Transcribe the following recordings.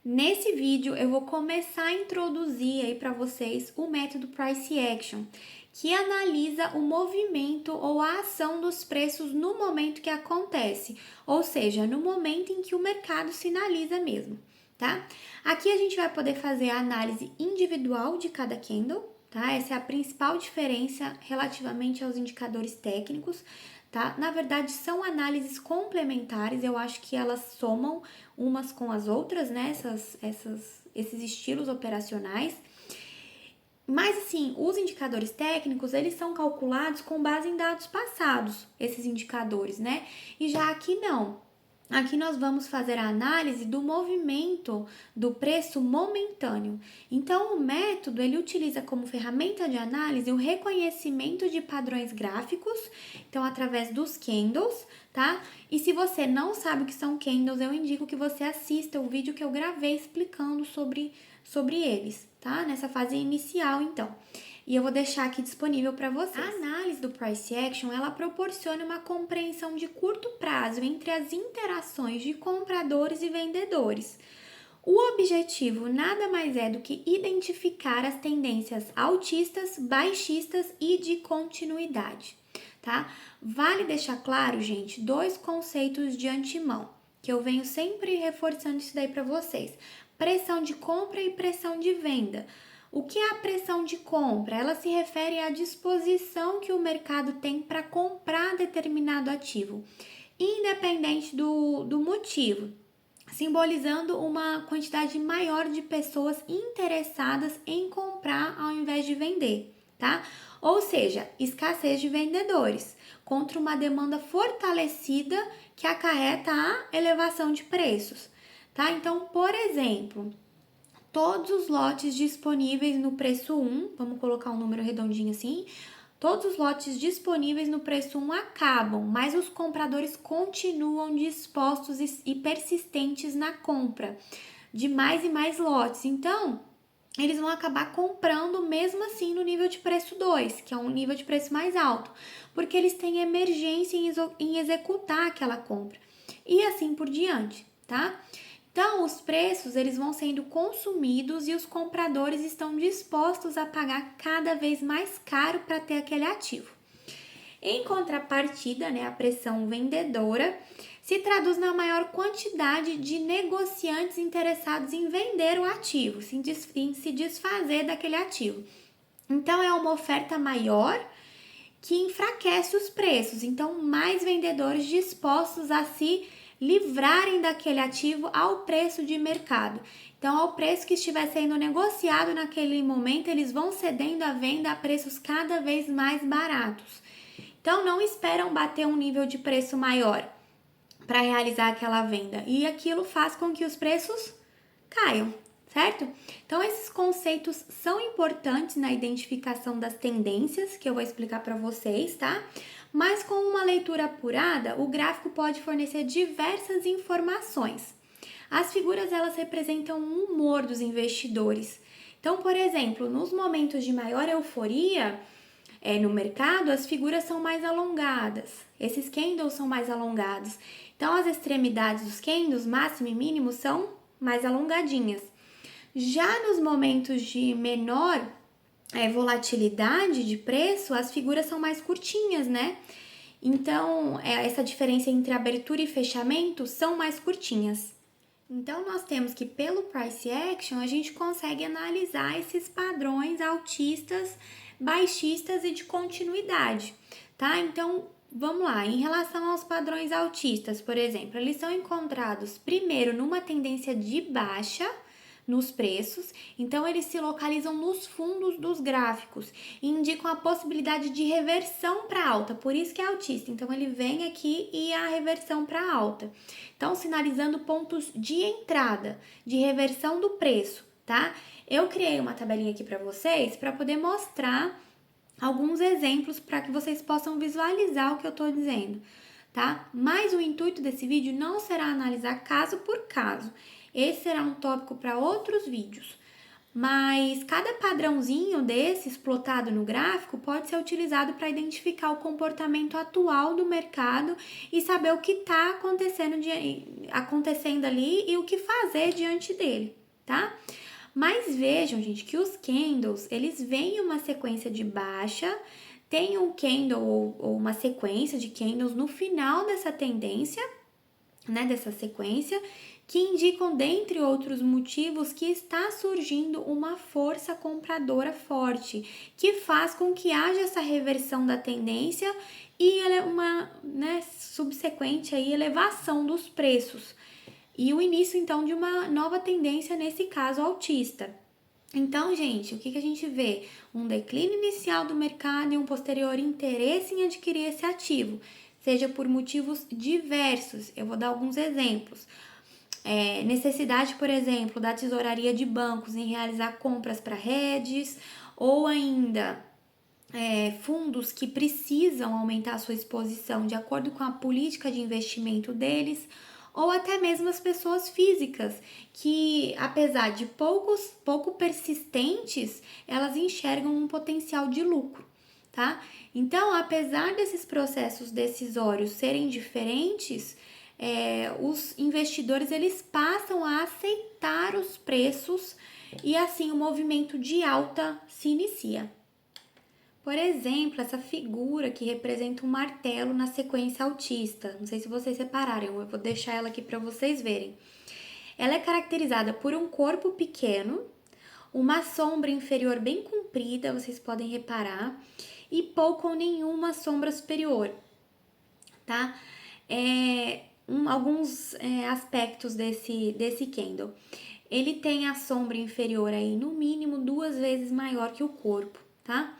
Nesse vídeo eu vou começar a introduzir aí para vocês o método Price Action, que analisa o movimento ou a ação dos preços no momento que acontece, ou seja, no momento em que o mercado sinaliza mesmo, tá? Aqui a gente vai poder fazer a análise individual de cada candle, tá? Essa é a principal diferença relativamente aos indicadores técnicos, tá? Na verdade, são análises complementares, eu acho que elas somam umas com as outras, né? Esses estilos operacionais. Mas assim, os indicadores técnicos, eles são calculados com base em dados passados, esses indicadores, né? E já aqui não. Aqui nós vamos fazer a análise do movimento do preço momentâneo. Então, o método, ele utiliza como ferramenta de análise o reconhecimento de padrões gráficos, então através dos candles, tá? E se você não sabe o que são candles, eu indico que você assista o vídeo que eu gravei explicando sobre eles, tá? Nessa fase inicial, então. E eu vou deixar aqui disponível para vocês. A análise do Price Action, ela proporciona uma compreensão de curto prazo entre as interações de compradores e vendedores. O objetivo nada mais é do que identificar as tendências altistas, baixistas e de continuidade, tá? Vale deixar claro, gente, dois conceitos de antemão, que eu venho sempre reforçando isso daí para vocês. Pressão de compra e pressão de venda. O que é a pressão de compra? Ela se refere à disposição que o mercado tem para comprar determinado ativo, independente do motivo, simbolizando uma quantidade maior de pessoas interessadas em comprar ao invés de vender, tá? Ou seja, escassez de vendedores contra uma demanda fortalecida que acarreta a elevação de preços, tá? Então, por exemplo, todos os lotes disponíveis no preço 1, vamos colocar um número redondinho assim, todos os lotes disponíveis no preço 1 acabam, mas os compradores continuam dispostos e persistentes na compra de mais e mais lotes. Então, eles vão acabar comprando mesmo assim no nível de preço 2, que é um nível de preço mais alto, porque eles têm emergência em executar aquela compra. E assim por diante, tá? Então, os preços eles vão sendo consumidos e os compradores estão dispostos a pagar cada vez mais caro para ter aquele ativo. Em contrapartida, né, a pressão vendedora se traduz na maior quantidade de negociantes interessados em vender o ativo, em se desfazer daquele ativo. Então, é uma oferta maior que enfraquece os preços. Então, mais vendedores dispostos a se livrarem daquele ativo ao preço de mercado. Então, ao preço que estiver sendo negociado naquele momento, eles vão cedendo a venda a preços cada vez mais baratos. Então, não esperam bater um nível de preço maior para realizar aquela venda. E aquilo faz com que os preços caiam, certo? Então, esses conceitos são importantes na identificação das tendências, que eu vou explicar para vocês, tá? Mas com uma leitura apurada, o gráfico pode fornecer diversas informações. As figuras, elas representam o humor dos investidores. Então, por exemplo, nos momentos de maior euforia no mercado, as figuras são mais alongadas. Esses candles são mais alongados. Então, as extremidades dos candles, máximo e mínimo, são mais alongadinhas. Já nos momentos de menor volatilidade de preço, as figuras são mais curtinhas, né? Então, essa diferença entre abertura e fechamento são mais curtinhas. Então, nós temos que, pelo Price Action, a gente consegue analisar esses padrões altistas, baixistas e de continuidade, tá? Então, vamos lá. Em relação aos padrões altistas, por exemplo, eles são encontrados primeiro numa tendência de baixa nos preços, então eles se localizam nos fundos dos gráficos e indicam a possibilidade de reversão para alta, por isso que é altista. Então ele vem aqui e a reversão para alta. Então sinalizando pontos de entrada, de reversão do preço, tá? Eu criei uma tabelinha aqui para vocês para poder mostrar alguns exemplos para que vocês possam visualizar o que eu estou dizendo, tá? Mas o intuito desse vídeo não será analisar caso por caso. Esse será um tópico para outros vídeos. Mas cada padrãozinho desse explotado no gráfico pode ser utilizado para identificar o comportamento atual do mercado e saber o que está acontecendo ali e o que fazer diante dele, tá? Mas vejam, gente, que os candles, eles vêm em uma sequência de baixa, tem um candle ou uma sequência de candles no final dessa tendência, né, dessa sequência, que indicam, dentre outros motivos, que está surgindo uma força compradora forte, que faz com que haja essa reversão da tendência e uma, né, subsequente aí, elevação dos preços. E o início, então, de uma nova tendência, nesse caso, altista. Então, gente, o que a gente vê? Um declínio inicial do mercado e um posterior interesse em adquirir esse ativo, seja por motivos diversos. Eu vou dar alguns exemplos. Necessidade, por exemplo, da tesouraria de bancos em realizar compras para hedges, ou ainda fundos que precisam aumentar sua exposição de acordo com a política de investimento deles, ou até mesmo as pessoas físicas, que apesar de pouco persistentes, elas enxergam um potencial de lucro, tá? Então, apesar desses processos decisórios serem diferentes, os investidores eles passam a aceitar os preços e assim o movimento de alta se inicia. Por exemplo, essa figura que representa um martelo na sequência altista. Não sei se vocês repararam, eu vou deixar ela aqui para vocês verem. Ela é caracterizada por um corpo pequeno, uma sombra inferior bem comprida, vocês podem reparar, e pouco ou nenhuma sombra superior, tá? Alguns aspectos desse candle. Ele tem a sombra inferior aí, no mínimo, 2 vezes maior que o corpo, tá?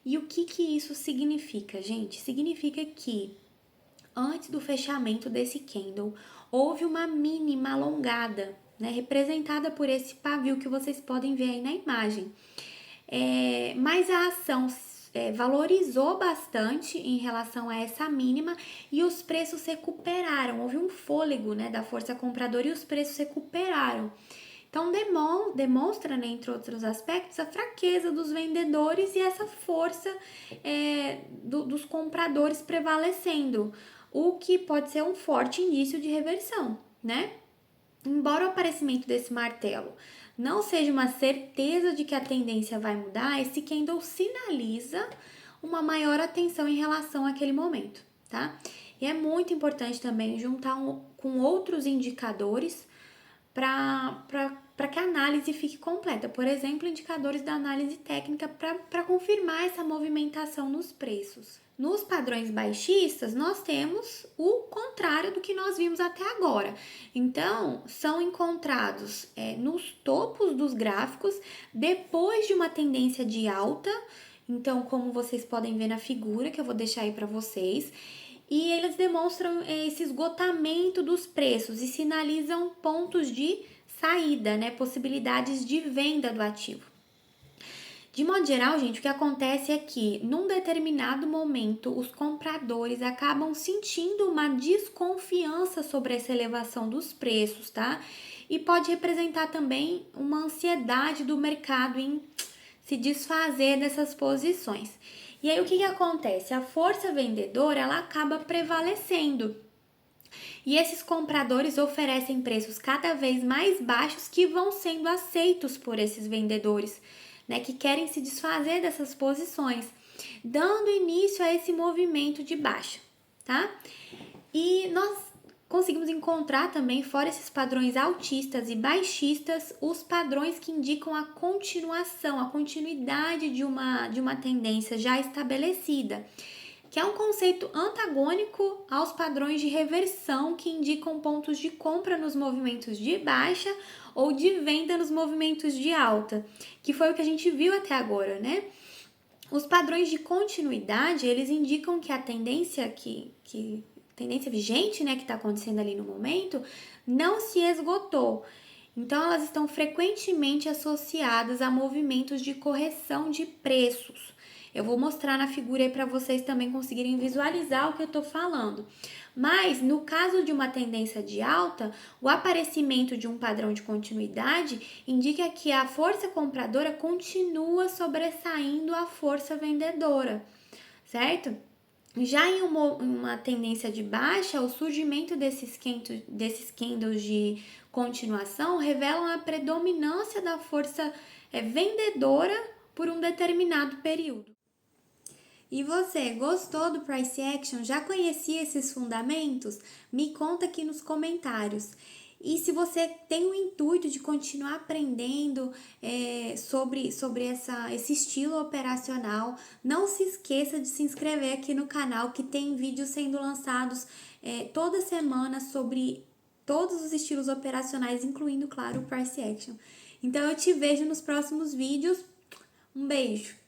E o que isso significa, gente? Significa que antes do fechamento desse candle, houve uma mínima alongada, né, representada por esse pavio que vocês podem ver aí na imagem. Mas a ação valorizou bastante em relação a essa mínima e os preços recuperaram. Houve um fôlego, né, da força compradora e os preços recuperaram. Então, demonstra, né, entre outros aspectos, a fraqueza dos vendedores e essa força dos compradores prevalecendo, o que pode ser um forte indício de reversão, né? Embora o aparecimento desse martelo não seja uma certeza de que a tendência vai mudar, esse candle sinaliza uma maior atenção em relação àquele momento, tá? E é muito importante também juntar com outros indicadores para que a análise fique completa. Por exemplo, indicadores da análise técnica para confirmar essa movimentação nos preços. Nos padrões baixistas, nós temos o contrário do que nós vimos até agora. Então, são encontrados nos topos dos gráficos, depois de uma tendência de alta. Então, como vocês podem ver na figura, que eu vou deixar aí para vocês, e eles demonstram esse esgotamento dos preços e sinalizam pontos de saída, né? Possibilidades de venda do ativo. De modo geral, gente, o que acontece é que, num determinado momento, os compradores acabam sentindo uma desconfiança sobre essa elevação dos preços, tá? E pode representar também uma ansiedade do mercado em se desfazer dessas posições. E aí, o que acontece? A força vendedora, ela acaba prevalecendo. E esses compradores oferecem preços cada vez mais baixos que vão sendo aceitos por esses vendedores, né, que querem se desfazer dessas posições, dando início a esse movimento de baixa, tá? E nós conseguimos encontrar também, fora esses padrões altistas e baixistas, os padrões que indicam a continuação, a continuidade de uma tendência já estabelecida, que é um conceito antagônico aos padrões de reversão que indicam pontos de compra nos movimentos de baixa ou de venda nos movimentos de alta, que foi o que a gente viu até agora, né? Os padrões de continuidade, eles indicam que a tendência tendência vigente, né, que está acontecendo ali no momento, não se esgotou. Então, elas estão frequentemente associadas a movimentos de correção de preços. Eu vou mostrar na figura aí para vocês também conseguirem visualizar o que eu estou falando. Mas, no caso de uma tendência de alta, o aparecimento de um padrão de continuidade indica que a força compradora continua sobressaindo a força vendedora, certo? Já em uma tendência de baixa, o surgimento desses candles de continuação revelam a predominância da força vendedora por um determinado período. E você, gostou do Price Action? Já conhecia esses fundamentos? Me conta aqui nos comentários. E se você tem o intuito de continuar aprendendo sobre esse estilo operacional, não se esqueça de se inscrever aqui no canal, que tem vídeos sendo lançados toda semana sobre todos os estilos operacionais, incluindo, claro, o Price Action. Então eu te vejo nos próximos vídeos. Um beijo!